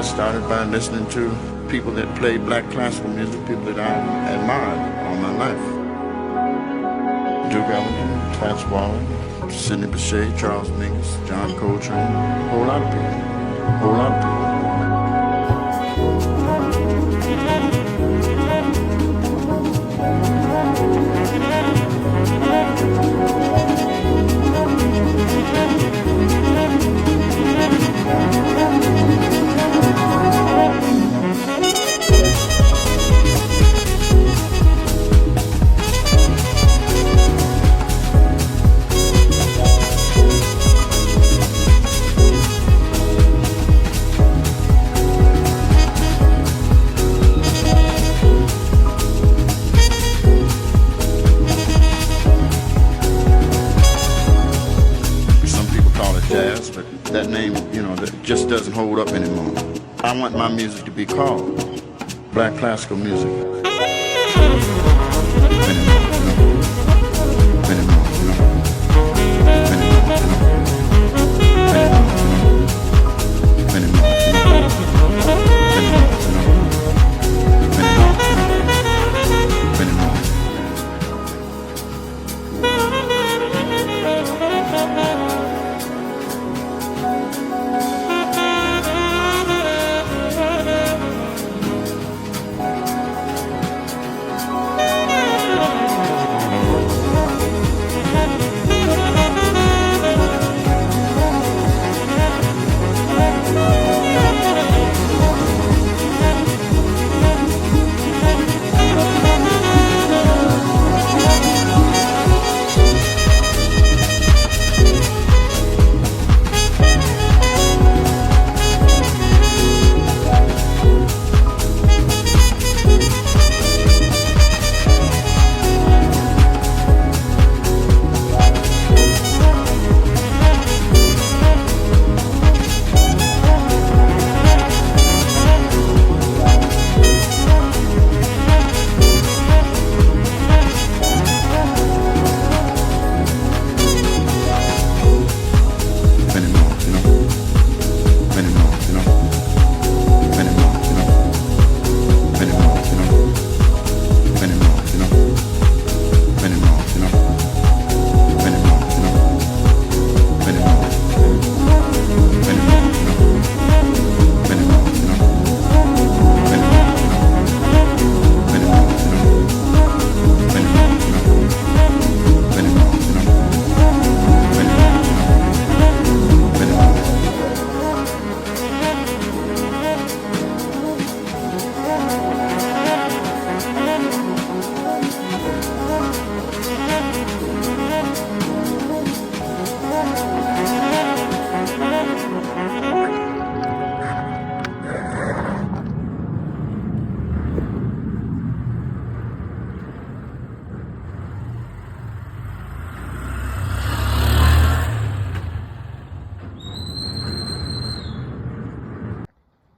jazz started by listening to people that played black classical music, people that I admired all my life. Duke Ellington, Fats Waller, Sidney Bechet, Charles Mingus, John Coltrane, a whole lot of people. A whole lot of people. That name, that just doesn't hold up anymore. I want my music to be called black classical music.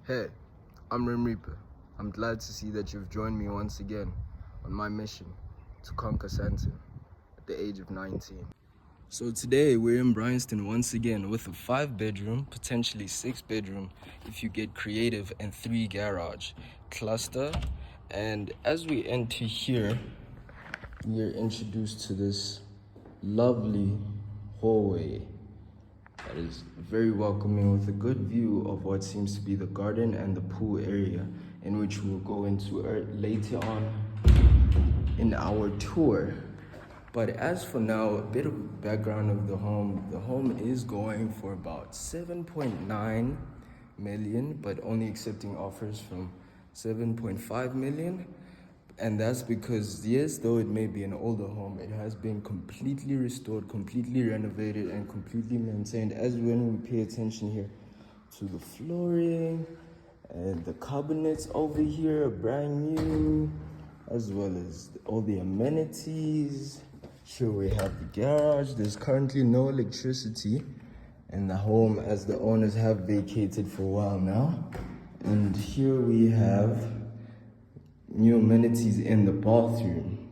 Hey, I'm RemReaper. I'm glad to see that you've joined me once again on my mission to conquer Sandton at the age of 19. So today we're in Bryanston once again with a 5-bedroom, potentially 6-bedroom if you get creative, and 3 garage cluster. And as we enter here, we are introduced to this lovely hallway that is very welcoming with a good view of what seems to be the garden and the pool area, in which we'll go into later on in our tour. But as for now, a bit of background of the home. The home is going for about 7.9 million, but only accepting offers from 7.5 million. And that's because, yes, though it may be an older home, it has been completely restored, completely renovated, and completely maintained. As when we pay attention here to the flooring and the cabinets over here are brand new, as well as all the amenities. Here we have the garage. There's currently no electricity in the home as the owners have vacated for a while now. And here we have new amenities in the bathroom.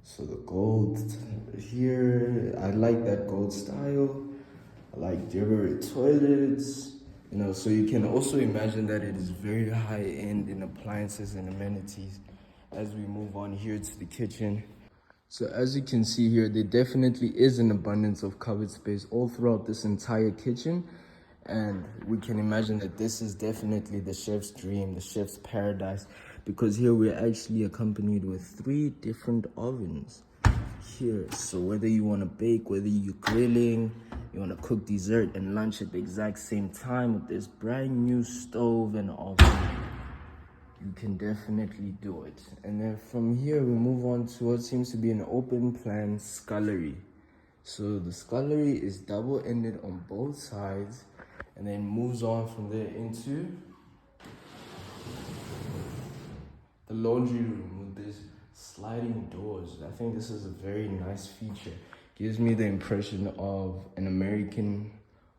So the gold here, I like that gold style. I like Deborah toilets. So you can also imagine that it is very high end in appliances and amenities. As we move on here to the kitchen, so as you can see here, there definitely is an abundance of cupboard space all throughout this entire kitchen. And we can imagine that this is definitely the chef's dream, the chef's paradise, because here we're actually accompanied with 3 different ovens here. So whether you want to bake, whether you're grilling, you want to cook dessert and lunch at the exact same time with this brand new stove and oven, you can definitely do it. And then from here we move on to what seems to be an open plan scullery. So the scullery is double-ended on both sides and then moves on from there into the laundry room with this sliding doors. I think this is a very nice feature. Gives me the impression of an American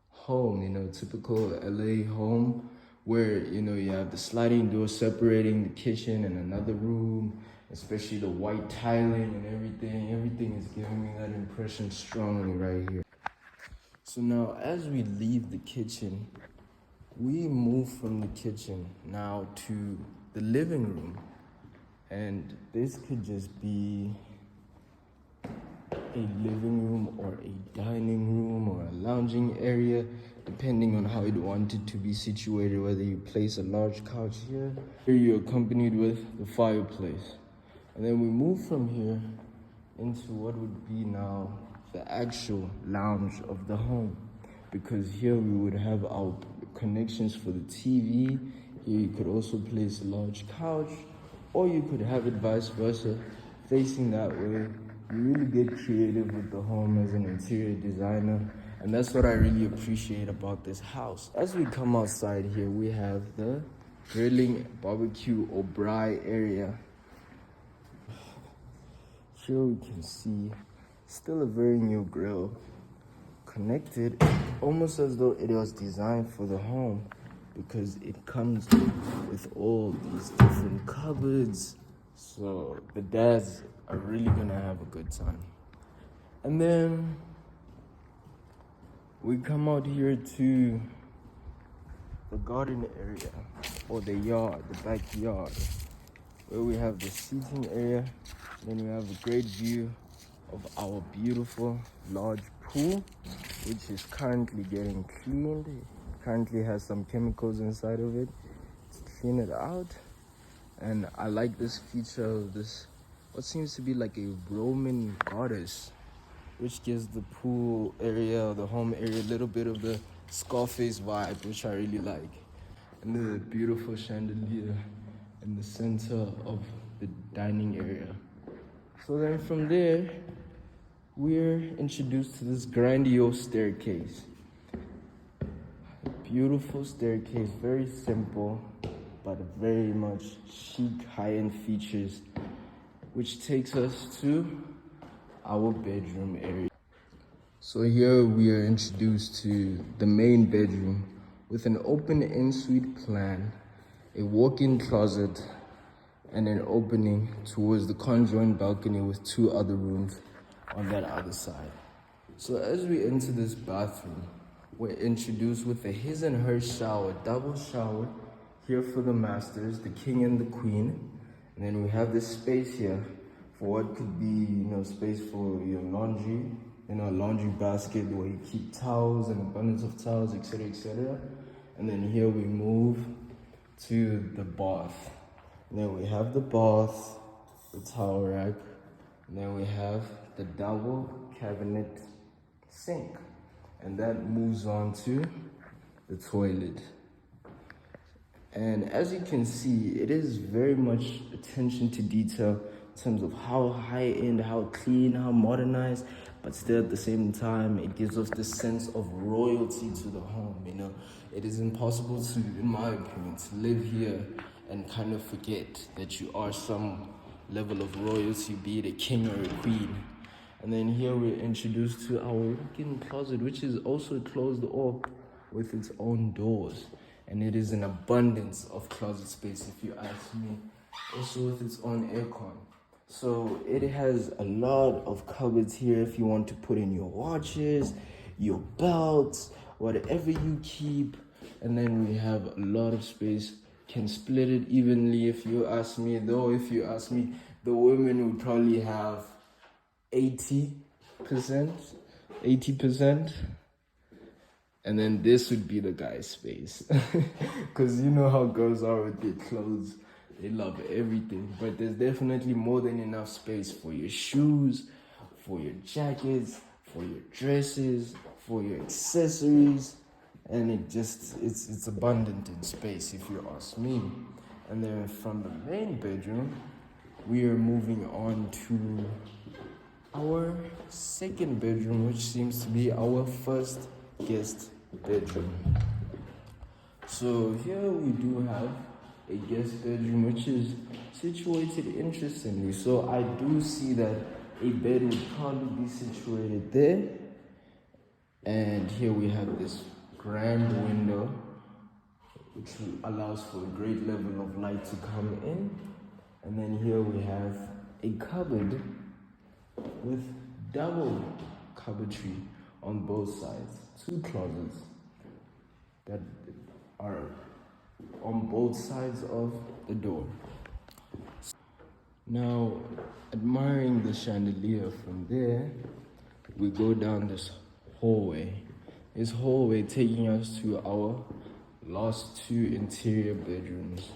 home, typical LA home, where you have the sliding door separating the kitchen and another room, especially the white tiling and everything is giving me that impression strongly right here. So now as we leave the kitchen, we move from the kitchen now to the living room, and this could just be a living room or a dining room or a lounging area, depending on how you want it to be situated, whether you place a large couch here. Here you're accompanied with the fireplace. And then we move from here into what would be now the actual lounge of the home, because here we would have our connections for the TV. Here you could also place a large couch, or you could have it vice versa, facing that way. You really get creative with the home as an interior designer, and that's what I really appreciate about this house. As we come outside here, we have the grilling, barbecue, or braai area. Here we can see still a very new grill, connected almost as though it was designed for the home, because it comes with all these different cupboards. So the dads are really gonna have a good time. And then we come out here to the garden area, or the yard, the backyard, where we have the seating area. Then we have a great view of our beautiful large pool, which is currently getting cleaned. It currently has some chemicals inside of it to clean it out. And I like this feature of this, what seems to be like a Roman goddess, which gives the pool area or the home area a little bit of the Scarface vibe, which I really like. And the beautiful chandelier in the center of the dining area. So then from there, we're introduced to this grandiose staircase. A beautiful staircase, very simple, but very much chic, high-end features, which takes us to our bedroom area. So here we are introduced to the main bedroom with an open ensuite plan, a walk-in closet, and an opening towards the conjoined balcony with 2 other rooms on that other side. So as we enter this bathroom, we're introduced with a his and her shower, double shower, here for the masters, the king and the queen. And then we have this space here for what could be, space for your laundry, a laundry basket where you keep towels and abundance of towels, etc., etc. And then here we move to the bath. And then we have the bath, the towel rack, and then we have the double cabinet sink. And that moves on to the toilet. And as you can see, it is very much attention to detail in terms of how high-end, how clean, how modernized, but still at the same time, it gives us this sense of royalty to the home, It is impossible to, in my opinion, to live here and kind of forget that you are some level of royalty, be it a king or a queen. And then here we're introduced to our walk-in closet, which is also closed off with its own doors. And it is an abundance of closet space, if you ask me, also with its own aircon. So it has a lot of cupboards here if you want to put in your watches, your belts, whatever you keep, and then we have a lot of space. Can split it evenly if you ask me. Though if you ask me, the women would probably have 80%, and then this would be the guy's space. Because you know how girls are with their clothes. They love everything, but there's definitely more than enough space for your shoes, for your jackets, for your dresses, for your accessories, and it's abundant in space if you ask me. And then from the main bedroom, we are moving on to our second bedroom, which seems to be our first guest bedroom. So here we do have a guest bedroom, which is situated interestingly. So I do see that a bed would probably be situated there. And here we have this grand window, which allows for a great level of light to come in. And then here we have a cupboard with double cupboardry on both sides. 2 closets that are on both sides of the door. Now, admiring the chandelier from there, we go down this hallway. This hallway taking us to our last 2 interior bedrooms.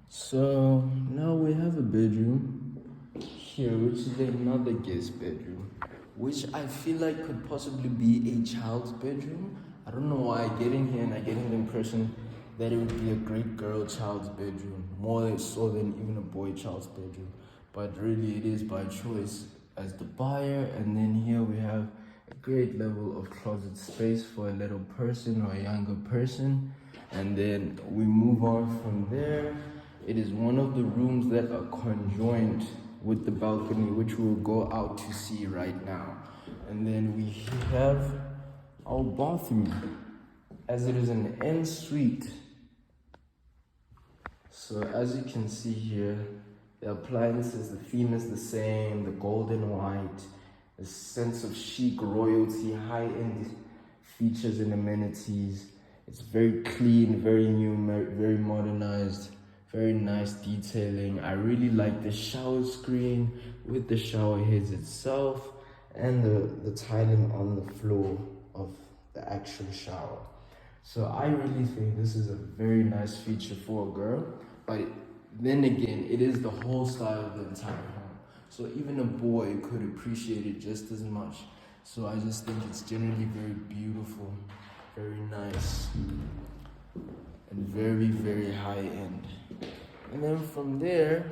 So now we have a bedroom here, which is another guest bedroom, which I feel like could possibly be a child's bedroom. I don't know why I get in here and I get the impression that it would be a great girl child's bedroom, more so than even a boy child's bedroom. But really it is by choice as the buyer. And then here we have a great level of closet space for a little person or a younger person. And then we move on from there. It is one of the rooms that are conjoined with the balcony, which we'll go out to see right now. And then we have our bathroom, as it is an en-suite. So as you can see here, the appliances, the theme is the same, the gold and white, a sense of chic royalty, high-end features and amenities. It's very clean, very new, very modernized, very nice detailing. I really like the shower screen with the shower heads itself and the tiling on the floor of the actual shower. So I really think this is a very nice feature for a girl, but then again, it is the whole style of the entire home. So even a boy could appreciate it just as much. So I just think it's generally very beautiful, very nice, and very, very high end. And then from there,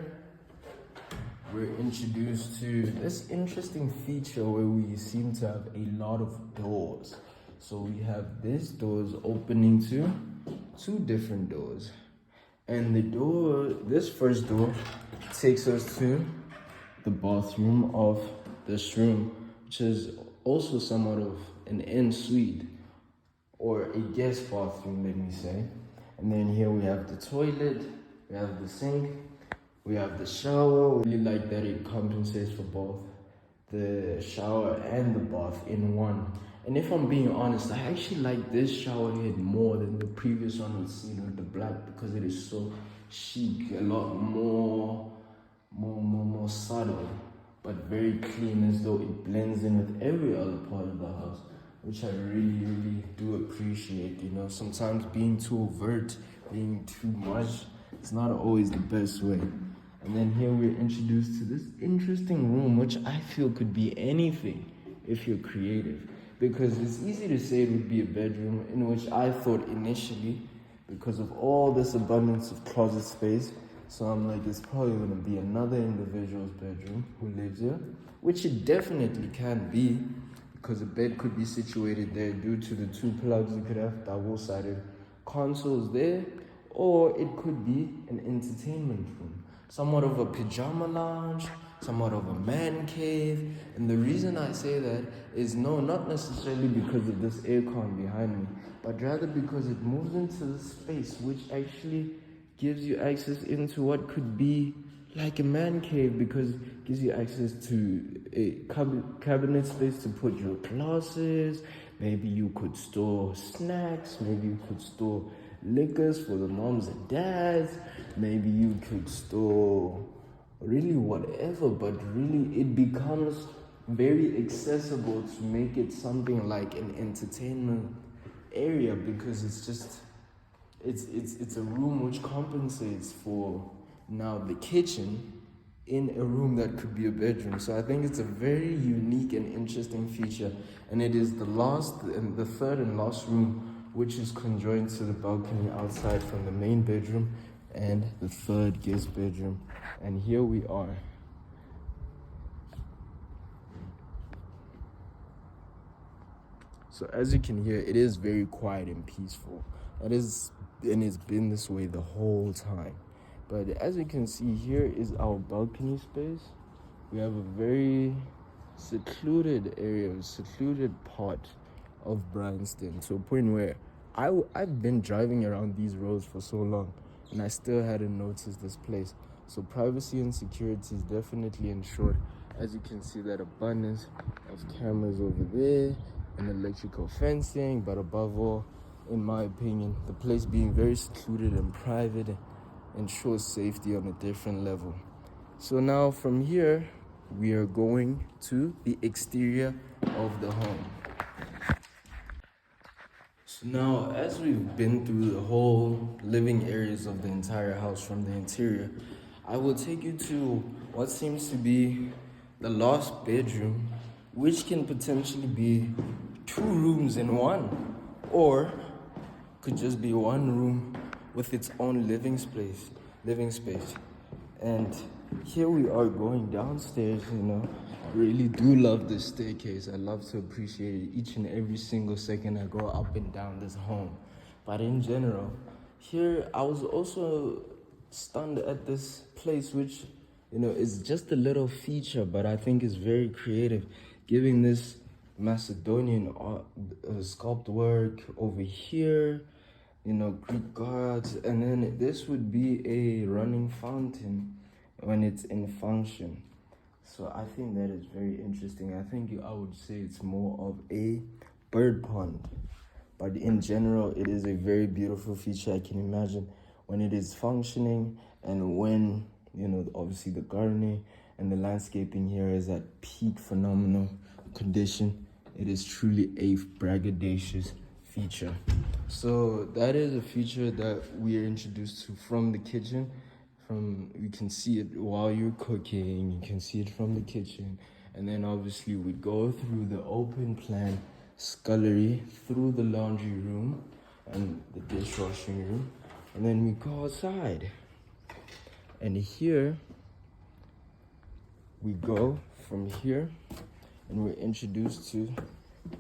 we're introduced to this interesting feature where we seem to have a lot of doors. So we have these doors opening to 2 different doors. And this first door takes us to the bathroom of this room, which is also somewhat of an en-suite or a guest bathroom, let me say. And then here we have the toilet, we have the sink, we have the shower. We really like that it compensates for both the shower and the bath in one. And if I'm being honest, I actually like this shower head more than the previous one we've seen with the black, because it is so chic, a lot more subtle, but very clean, as though it blends in with every other part of the house, which I really, really do appreciate. You know, sometimes being too overt, being too much, it's not always the best way. And then here we're introduced to this interesting room, which I feel could be anything if you're creative. Because it's easy to say it would be a bedroom, in which I thought initially, because of all this abundance of closet space, so I'm like, it's probably going to be another individual's bedroom who lives here, which it definitely can be, because a bed could be situated there due to the 2 plugs. You could have double-sided consoles there, or it could be an entertainment room, somewhat of a pajama lounge, somewhat of a man cave. And the reason I say that is not necessarily because of this aircon behind me, but rather because it moves into the space, which actually gives you access into what could be like a man cave, because it gives you access to a cabinet space to put your glasses, Maybe you could store snacks, maybe you could store liquors for the moms and dads, maybe you could store really whatever, but really it becomes very accessible to make it something like an entertainment area, because it's a room which compensates for now the kitchen in a room that could be a bedroom. So I think it's a very unique and interesting feature, and it is the third and last room which is conjoined to the balcony outside from the main bedroom and the third guest bedroom. And here we are. So as you can hear, it is very quiet and peaceful. And it's been this way the whole time. But as you can see, here is our balcony space. We have a very secluded area, secluded part of Bryanston, to a point where I've been driving around these roads for so long, and I still hadn't noticed this place. So privacy and security is definitely ensured. As you can see, that abundance of cameras over there and electrical fencing, but above all, in my opinion, the place being very secluded and private ensures safety on a different level. So now from here, we are going to the exterior of the home. So now, as we've been through the whole living areas of the entire house from the interior, I will take you to what seems to be the last bedroom, which can potentially be 2 rooms in one, or could just be 1 room with its own living space. And here we are going downstairs, Really do love this staircase. I love to appreciate it each and every single second I go up and down this home. But in general, here I was also stunned at this place, which, is just a little feature, but I think is very creative, giving this Macedonian art, sculpt work over here, Greek gods, and then this would be a running fountain when it's in function. So I think that is very interesting. I would say it's more of a bird pond, but in general, it is a very beautiful feature. I can imagine when it is functioning, and when, obviously the gardening and the landscaping here is at peak phenomenal condition. It is truly a braggadocious feature. So that is a feature that we are introduced to from the kitchen. You can see it while you're cooking, you can see it from the kitchen. And then obviously we go through the open plan scullery, through the laundry room and the dishwashing room. And then we go outside. And here, we go from here and we're introduced to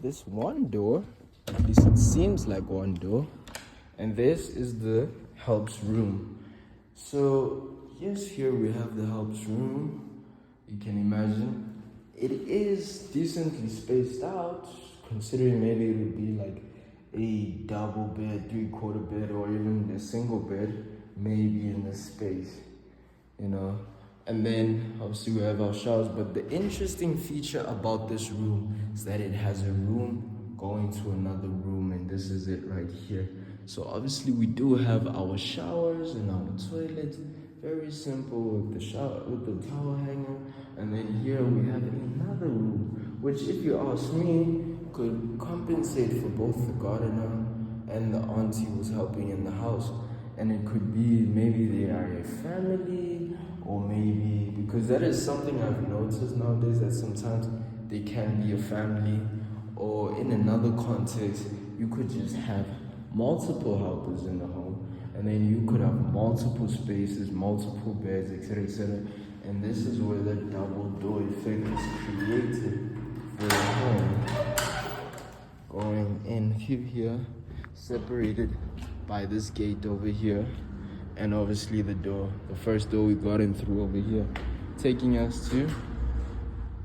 this one door. At least it seems like one door. And this is the helps room. So, yes, here we have the helps room. You can imagine it is decently spaced out, considering maybe it would be like a double bed, 3/4 bed, or even a single bed, maybe in this space, And then obviously we have our showers. But the interesting feature about this room is that it has a room going to another room, and this is it right here. So obviously we do have our showers and our toilet, very simple with the shower, with the towel hanger. And then here we have another room, which, if you ask me, could compensate for both the gardener and the auntie who's helping in the house. And it could be maybe they are a family, or maybe, because that is something I've noticed nowadays, that sometimes they can be a family, or in another context, you could just have multiple helpers in the home, and then you could have multiple spaces, multiple beds, etc., etc. And this is where the double door effect is created for the home. Going in here, separated by this gate over here, and obviously the first door we got in through over here, taking us to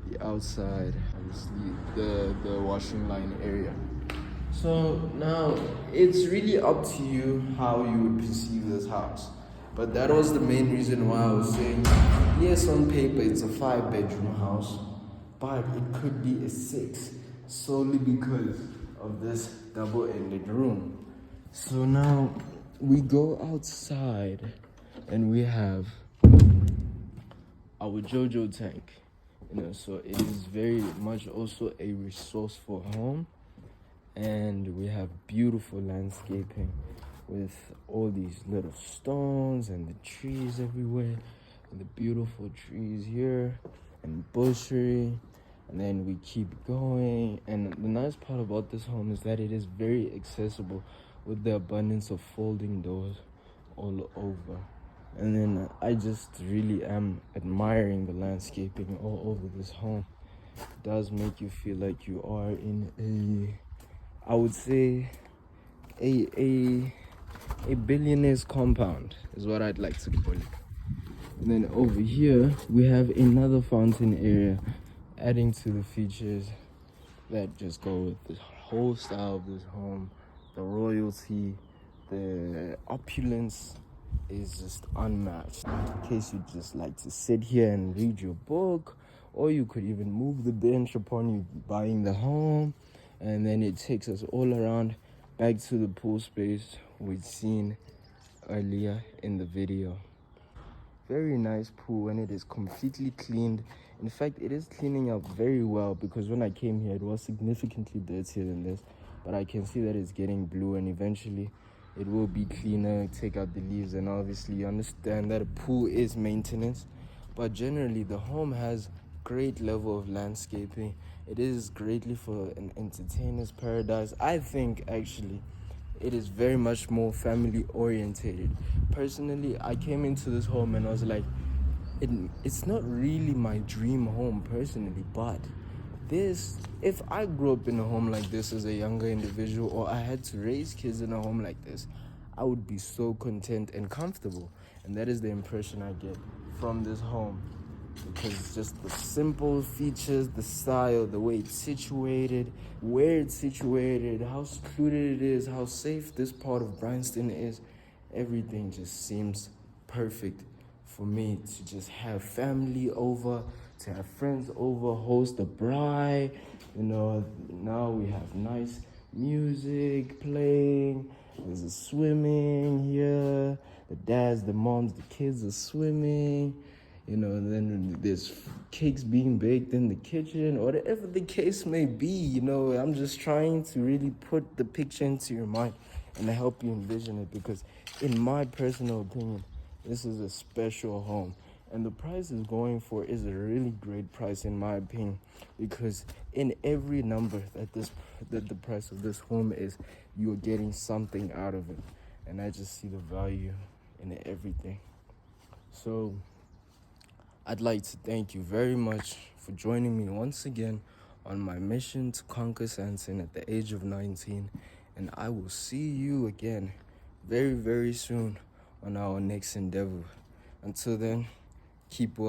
the outside, obviously the washing line area. So now it's really up to you how you would perceive this house. But that was the main reason why I was saying, yes, on paper it's a 5-bedroom house, but it could be a 6, solely because of this double-ended room. So now we go outside and we have our JoJo tank. So it is very much also a resourceful home, and we have beautiful landscaping with all these little stones and the trees everywhere, and the beautiful trees here and bushery. And then we keep going, and the nice part about this home is that it is very accessible with the abundance of folding doors all over. And then I just really am admiring the landscaping all over this home. It does make you feel like you are in I would say a billionaire's compound is what I'd like to call it. And then over here we have another fountain area, adding to the features that just go with the whole style of this home. The royalty, the opulence is just unmatched. In case you just like to sit here and read your book, or you could even move the bench upon you buying the home. And then it takes us all around back to the pool space we'd seen earlier in the video. Very nice pool, and it is completely cleaned. In fact, it is cleaning up very well, because when I came here it was significantly dirtier than this, but I can see that it's getting blue, and eventually it will be cleaner, take out the leaves. And obviously you understand that a pool is maintenance, but generally the home has great level of landscaping. It is greatly for an entertainer's paradise. I think actually it is very much more family orientated. Personally, I came into this home and I was like, it's not really my dream home personally, but if I grew up in a home like this as a younger individual, or I had to raise kids in a home like this, I would be so content and comfortable. And that is the impression I get from this home, because it's just the simple features, the style, the way it's situated, where it's situated, how secluded it is, how safe this part of Bryanston is. Everything just seems perfect for me to just have family over, to have friends over, host a bride. Now we have nice music playing. There's a swimming here. The dads, the moms, the kids are swimming. And then there's cakes being baked in the kitchen, or whatever the case may be. I'm just trying to really put the picture into your mind and help you envision it, because in my personal opinion, this is a special home. And the price is going for is a really great price in my opinion, because in every number that the price of this home is, you're getting something out of it. And I just see the value in everything. So I'd like to thank you very much for joining me once again on my mission to conquer Sandton at the age of 19. And I will see you again very, very soon on our next endeavor. Until then, keep well.